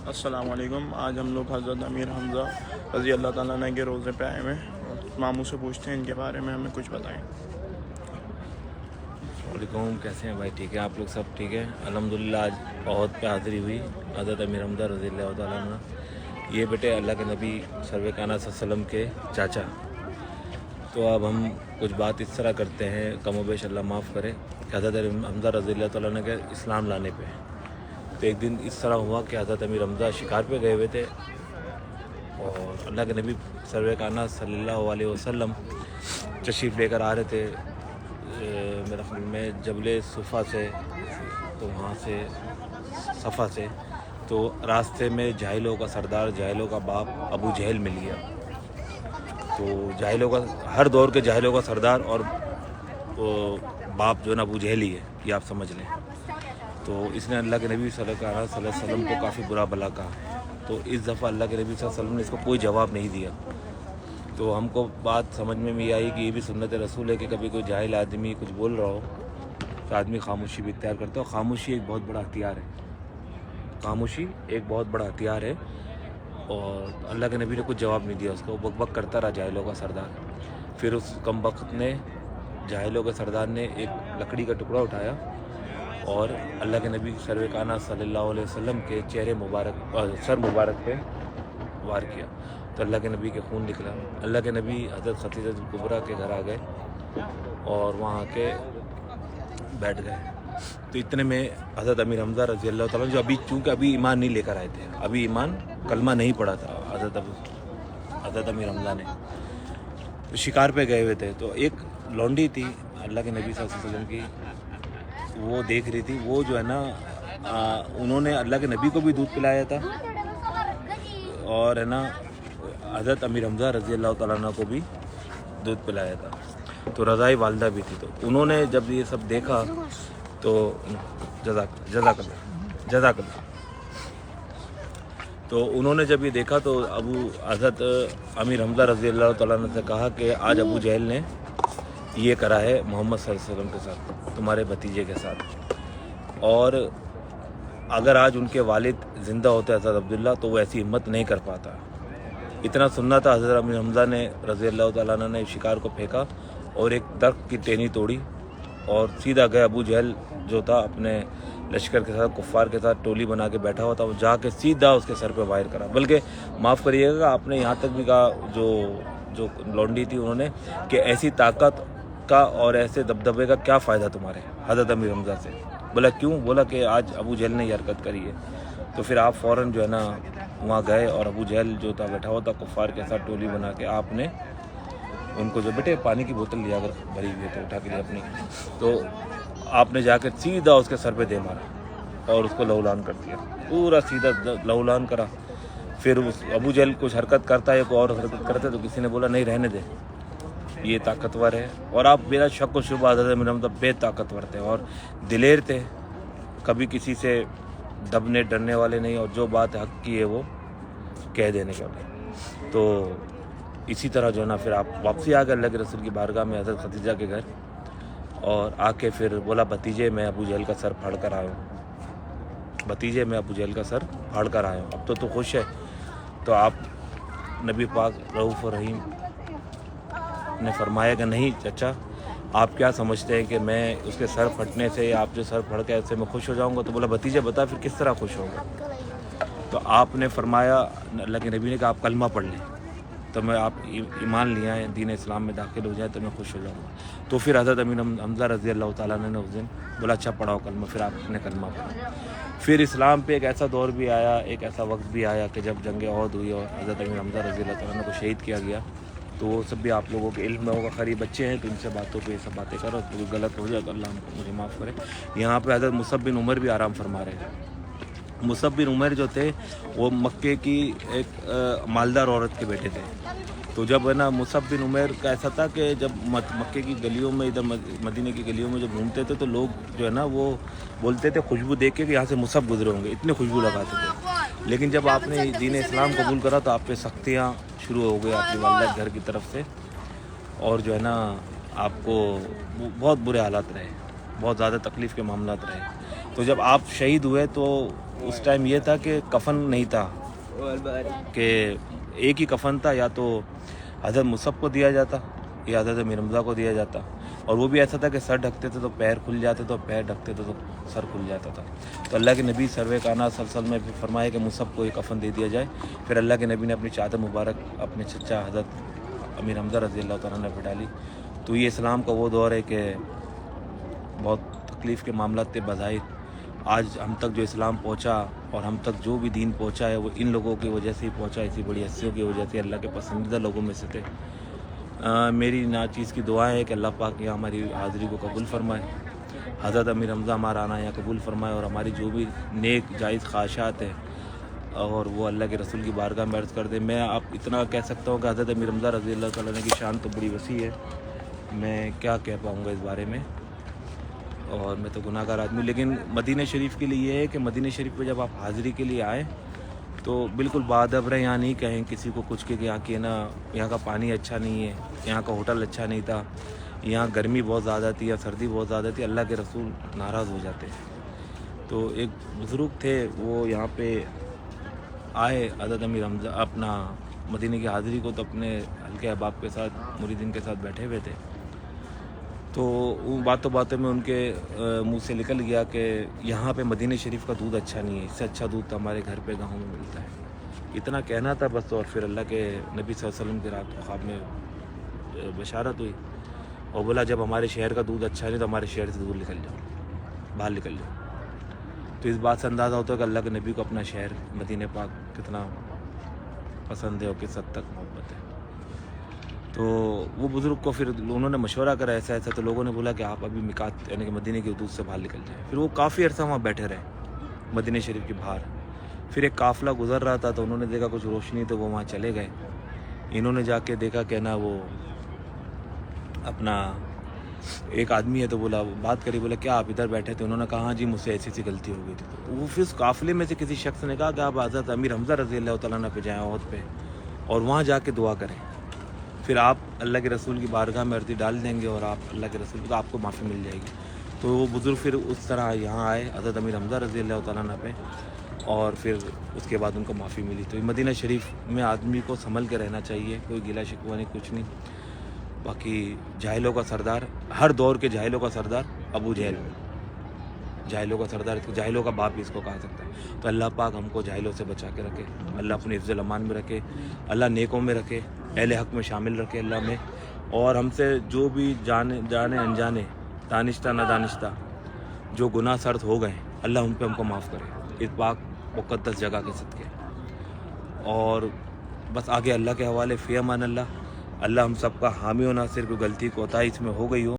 السلام علیکم. آج ہم لوگ حضرت امیر حمزہ رضی اللہ تعالیٰ عنہ کے روزے پہ آئے ہوئے ہیں. ماموں سے پوچھتے ہیں ان کے بارے میں, ہمیں کچھ بتائیں. وعلیکم. کیسے ہیں بھائی؟ ٹھیک ہے؟ آپ لوگ سب ٹھیک ہے؟ الحمدللہ. آج بہت پہ حاضری ہوئی حضرت امیر حمزہ رضی اللہ تعالیٰ عنہ. یہ بیٹے اللہ کے نبی سرور کائنات صلی اللہ علیہ وسلم کے چاچا. تو اب ہم کچھ بات اس طرح کرتے ہیں, کم و بیش اللہ معاف کرے, کہ حضرت حمزہ رضی اللہ تعالیٰ عنہ کے اسلام لانے پہ. تو ایک دن اس طرح ہوا کہ حضرت امیر حمزہ شکار پہ گئے ہوئے تھے, اور اللہ کے نبی سرور کائنات صلی اللہ علیہ وسلم تشریف لے کر آ رہے تھے میرے خیال میں جبل صفا سے, تو وہاں سے صفا سے. تو راستے میں جاہلوں کا سردار, جاہلوں کا باپ ابو جہل مل گیا. تو جاہلوں کا, ہر دور کے جاہلوں کا سردار اور باپ جو ہے نا ابو جہل ہی ہے, یہ آپ سمجھ لیں. تو اس نے اللہ کے نبی صلی اللہ علیہ وسلم کو کافی برا بھلا کہا. تو اس دفعہ اللہ کے نبی صلی اللہ علیہ وسلم نے اس کو کوئی جواب نہیں دیا. تو ہم کو بات سمجھ میں بھی آئی کہ یہ بھی سنت رسول ہے کہ کبھی کوئی جاہل آدمی کچھ بول رہا ہو تو آدمی خاموشی بھی اختیار کرتا ہے. اور خاموشی ایک بہت بڑا ہتھیار ہے, خاموشی ایک بہت بڑا ہتھیار ہے. اور اللہ کے نبی نے کچھ جواب نہیں دیا اس کو, بک بک کرتا رہا جاہلوں کا سردار. پھر اس کم وقت نے, جاہلوں کے سردار نے ایک لکڑی کا ٹکڑا اٹھایا اور اللہ کے نبی سرور کائنات صلی اللہ علیہ وسلم کے چہرے مبارک, سر مبارک پہ وار کیا. تو اللہ کے نبی کے خون نکلا. اللہ کے نبی حضرت خدیجہ کبریٰ کے گھر آ گئے اور وہاں آ کے بیٹھ گئے. تو اتنے میں حضرت امیر حمزہ رضی اللہ تعالیٰ جو چونکہ ابھی ایمان نہیں لے کر آئے تھے, ابھی ایمان کلمہ نہیں پڑھا تھا حضرت امیر حمزہ نے, تو شکار پہ گئے ہوئے تھے. تو ایک لونڈی تھی اللہ کے نبی صلی اللہ علیہ وسلم کی, وہ دیکھ رہی تھی. وہ جو ہے نا انہوں نے اللہ کے نبی کو بھی دودھ پلایا تھا اور ہے نا حضرت امیر حمزہ رضی اللہ تعالیٰ عنہ کو بھی دودھ پلایا تھا. تو رضائی والدہ بھی تھی. تو انہوں نے جب یہ سب دیکھا تو جزاک اللہ. تو انہوں نے جب یہ دیکھا تو حضرت امیر حمزہ رضی اللہ تعالیٰ عنہ سے کہا کہ آج ابو جہل نے یہ کرا ہے محمد صلی اللہ علیہ وسلم کے ساتھ, تمہارے بھتیجے کے ساتھ. اور اگر آج ان کے والد زندہ ہوتے حضرت عبداللہ تو وہ ایسی ہمت نہیں کر پاتا. اتنا سننا تھا. حضرت امیر حمزہ نے رضی اللہ تعالیٰ عنہ نے شکار کو پھینکا اور ایک درخت کی ٹہنی توڑی اور سیدھا گیا. ابو جہل جو تھا اپنے لشکر کے ساتھ, کفار کے ساتھ ٹولی بنا کے بیٹھا ہوا تھا, وہ جا کے سیدھا اس کے سر پہ وائر کرا. بلکہ معاف کریے گا, آپ نے یہاں تک بھی کہا جو لونڈی تھی انہوں نے کہ ایسی طاقت کا اور ایسے دبدبے کا کیا فائدہ تمہارے حضرت امیر حمزہ سے. بولا کیوں؟ بولا کہ آج ابو جہل نے یہ حرکت کری ہے. تو پھر آپ فوراً جو ہے نا وہاں گئے اور ابو جہل جو تھا بیٹھا ہوا تھا کفار کے ساتھ ٹولی بنا کے, آپ نے ان کو جو بیٹے پانی کی بوتل لیا اگر بھری ہوئی ہے تو اٹھا کے لیا اپنی, تو آپ نے جا کے سیدھا اس کے سر پہ دے مارا اور اس کو لہولان کر دیا, پورا سیدھا لہولان کرا. پھر اس ابو جہل کچھ حرکت کرتا ہے, کوئی اور حرکت کرتا ہے, تو کسی نے بولا نہیں رہنے دے, یہ طاقتور ہے. اور آپ بلا شک و شبہ حضرت امیر حمزہ بے طاقتور تھے اور دلیر تھے, کبھی کسی سے دبنے ڈرنے والے نہیں, اور جو بات حق کی ہے وہ کہہ دینے والے. تو اسی طرح جو ہے نا پھر آپ واپسی آ گئے اللہ کے رسول کی بارگاہ میں حضرت خدیجہ کے گھر, اور آ کے پھر بولا بھتیجے میں ابو جہل کا سر پھاڑ کر آیا ہوں, بھتیجے میں ابو جہل کا سر پھاڑ کر آیا ہوں. اب تو خوش ہے. تو آپ نبی پاک رؤوف الرحیم نے فرمایا کہ نہیں چچا, آپ کیا سمجھتے ہیں کہ میں اس کے سر پھٹنے سے, آپ جو سر پھڑ کے ایسے میں خوش ہو جاؤں گا؟ تو بولا بھتیجے بتا پھر کس طرح خوش ہوگا؟ تو آپ نے فرمایا, اللہ کے نبی نے کہا آپ کلمہ پڑھ لیں, تو میں آپ ایمان لے آئیں, دین اسلام میں داخل ہو جائیں تو میں خوش ہو جاؤں گا. تو پھر حضرت امیر حمزہ رضی اللہ تعالیٰ عنہ نے اس دن بولا اچھا پڑھاؤ کلمہ. پھر آپ نے کلمہ پڑھا. پھر اسلام پہ ایک ایسا دور بھی آیا, ایک ایسا وقت بھی آیا کہ جب جنگ عہد ہوئی اور حضرت امیر حمزہ رضی اللہ تعالیٰ عنہ کو شہید کیا گیا. تو وہ سب بھی آپ لوگوں کے علم میں ہوگا, قریب بچے ہیں تو ان سے باتوں پہ یہ سب باتیں کرو, تو غلط ہو جائے تو اللہ مجھے معاف کرے. یہاں پہ حضرت مصعب بن عمر بھی آرام فرما رہے ہیں. مصعب بن عمر جو تھے وہ مکے کی ایک مالدار عورت کے بیٹے تھے. تو جب ہے نا مصعب بن عمر کا ایسا تھا کہ جب مکے کی گلیوں میں, ادھر مدینے کی گلیوں میں جب گھومتے تھے تو لوگ جو ہے نا وہ بولتے تھے خوشبو دیکھ کے کہ یہاں سے مصعب گزرے ہوں گے, اتنے خوشبو لگاتے تھے. لیکن جب آپ نے دین اسلام قبول کرا تو آپ پہ سختیاں شروع ہو گئی آپ کی والدہ گھر کی طرف سے, اور جو ہے نا آپ کو بہت برے حالات رہے, بہت زیادہ تکلیف کے معاملات رہے. تو جب آپ شہید ہوئے تو اس ٹائم یہ تھا کہ کفن نہیں تھا، کہ ایک ہی کفن تھا، یا تو حضرت مصعب کو دیا جاتا یا حضرت امیر حمزہ کو دیا جاتا، اور وہ بھی ایسا تھا کہ سر ڈھکتے تھے تو پیر کھل جاتے تھے، اور پیر ڈھکتے تھے تو سر کھل جاتا تھا. تو اللہ کے نبی سرور کائنات صلی اللہ علیہ وسلم نے فرمایا کہ مصعب کو یہ کفن دے دیا جائے. پھر اللہ کے نبی نے اپنی چادر مبارک اپنے چچا حضرت امیر حمزہ رضی اللہ تعالیٰ نے پہ ڈالی. تو یہ اسلام کا وہ دور ہے کہ بہت تکلیف کے معاملات تھے. بظاہر آج ہم تک جو اسلام پہنچا اور ہم تک جو بھی دین پہنچا ہے وہ ان لوگوں کی وجہ سے ہی پہنچا، اسی بڑی ہستیوں کی وجہ سے، اللہ کے پسندیدہ لوگوں میں سے تھے. میری ناچیز کی دعا ہے کہ اللہ پاک یہاں ہماری حاضری کو قبول فرمائے، حضرت امیر حمزہ ہمارا آنا یہاں قبول فرمائے، اور ہماری جو بھی نیک جائز خواہشات ہیں اور وہ اللہ کے رسول کی بارگاہ میں عرض کر دیں. میں آپ اتنا کہہ سکتا ہوں کہ حضرت امیر حمزہ رضی اللہ تعالیٰ عنہ کی شان تو بڑی وسیع ہے، میں کیا کہہ پاؤں گا اس بارے میں، اور میں تو گناہ گار آدمی. لیکن مدینہ شریف کے لیے یہ ہے کہ مدینہ شریف پہ جب آپ حاضری کے لیے آئیں تو بالکل باادب رہیں. یہاں نہیں کہیں کسی کو کچھ کہ یہاں کی نا یہاں کا پانی اچھا نہیں ہے، یہاں کا ہوٹل اچھا نہیں تھا، یہاں گرمی بہت زیادہ تھی یا سردی بہت زیادہ تھی. اللہ کے رسول ناراض ہو جاتے ہیں. تو ایک بزرگ تھے وہ یہاں پہ آئے حضرت امیر حمزہ اپنا مدینہ کی حاضری کو، تو اپنے حلقہ احباب کے ساتھ مریدین کے ساتھ بیٹھے ہوئے تھے. تو ان باتوں میں ان کے منہ سے نکل گیا کہ یہاں پہ مدینہ شریف کا دودھ اچھا نہیں ہے، اس سے اچھا دودھ تو ہمارے گھر پہ گاؤں میں ملتا ہے. اتنا کہنا تھا بس. اور پھر اللہ کے نبی صلی اللہ علیہ وسلم کی رات کو خواب میں بشارت ہوئی اور بولا جب ہمارے شہر کا دودھ اچھا نہیں تو ہمارے شہر سے دور نکل جاؤ، باہر نکل جاؤ. تو اس بات سے اندازہ ہوتا ہے کہ اللہ کے نبی کو اپنا شہر مدینہ پاک کتنا پسند ہے اور کس حد تک محبت ہے. تو وہ بزرگ کو پھر انہوں نے مشورہ کرا ایسا ایسا، تو لوگوں نے بولا کہ آپ ابھی میقات یعنی کہ مدینہ کے حدود سے باہر نکل جائیں. پھر وہ کافی عرصہ وہاں بیٹھے رہے مدینہ شریف کے باہر. پھر ایک قافلہ گزر رہا تھا تو انہوں نے دیکھا کچھ روشنی، تو وہ وہاں چلے گئے. انہوں نے جا کے دیکھا کہ نا وہ اپنا ایک آدمی ہے، تو بولا بات کری، بولا کیا آپ ادھر بیٹھے تھے؟ انہوں نے کہا ہاں جی مجھ سے ایسی غلطی ہو گئی تھی. تو وہ پھر اس قافلے میں سے کسی شخص نے کہا کہ آپ حضرت امیر حمزہ رضی اللہ تعالیٰ عنہ پہ جائیں عہد پہ، اور وہاں جا کے دعا کریں. پھر آپ اللہ کے رسول کی بارگاہ میں عرضی ڈال دیں گے اور آپ اللہ کے رسول کو آپ کو معافی مل جائے گی. تو وہ بزرگ پھر اس طرح یہاں آئے حضرت امیر حمزہ رضی اللہ تعالیٰ عنہ پہ، اور پھر اس کے بعد ان کو معافی ملی. تو مدینہ شریف میں آدمی کو سنبھل کے رہنا چاہیے، کوئی گلہ شکوہ نہیں، کچھ نہیں. باقی جاہلوں کا سردار، ہر دور کے جاہلوں کا سردار ابو جہل، جاہلوں کا سردار، جاہلوں کا باپ بھی اس کو کہا سکتا ہے. تو اللہ پاک ہم کو جاہلوں سے بچا کے رکھے، اللہ اپنے حفظ الامان میں رکھے، اللہ نیکوں میں رکھے، اہل حق میں شامل رکھے اللہ میں. اور ہم سے جو بھی جانے انجانے، دانشتہ نہ دانشتہ جو گناہ سرد ہو گئے اللہ ان پہ ہم کو معاف کرے اس پاک مقدس جگہ کے صدقے. اور بس آگے اللہ کے حوالے. فی امان اللہ. اللہ ہم سب کا حامی و ناصر. کوئی غلطی کوتاہی اس میں ہو گئی ہو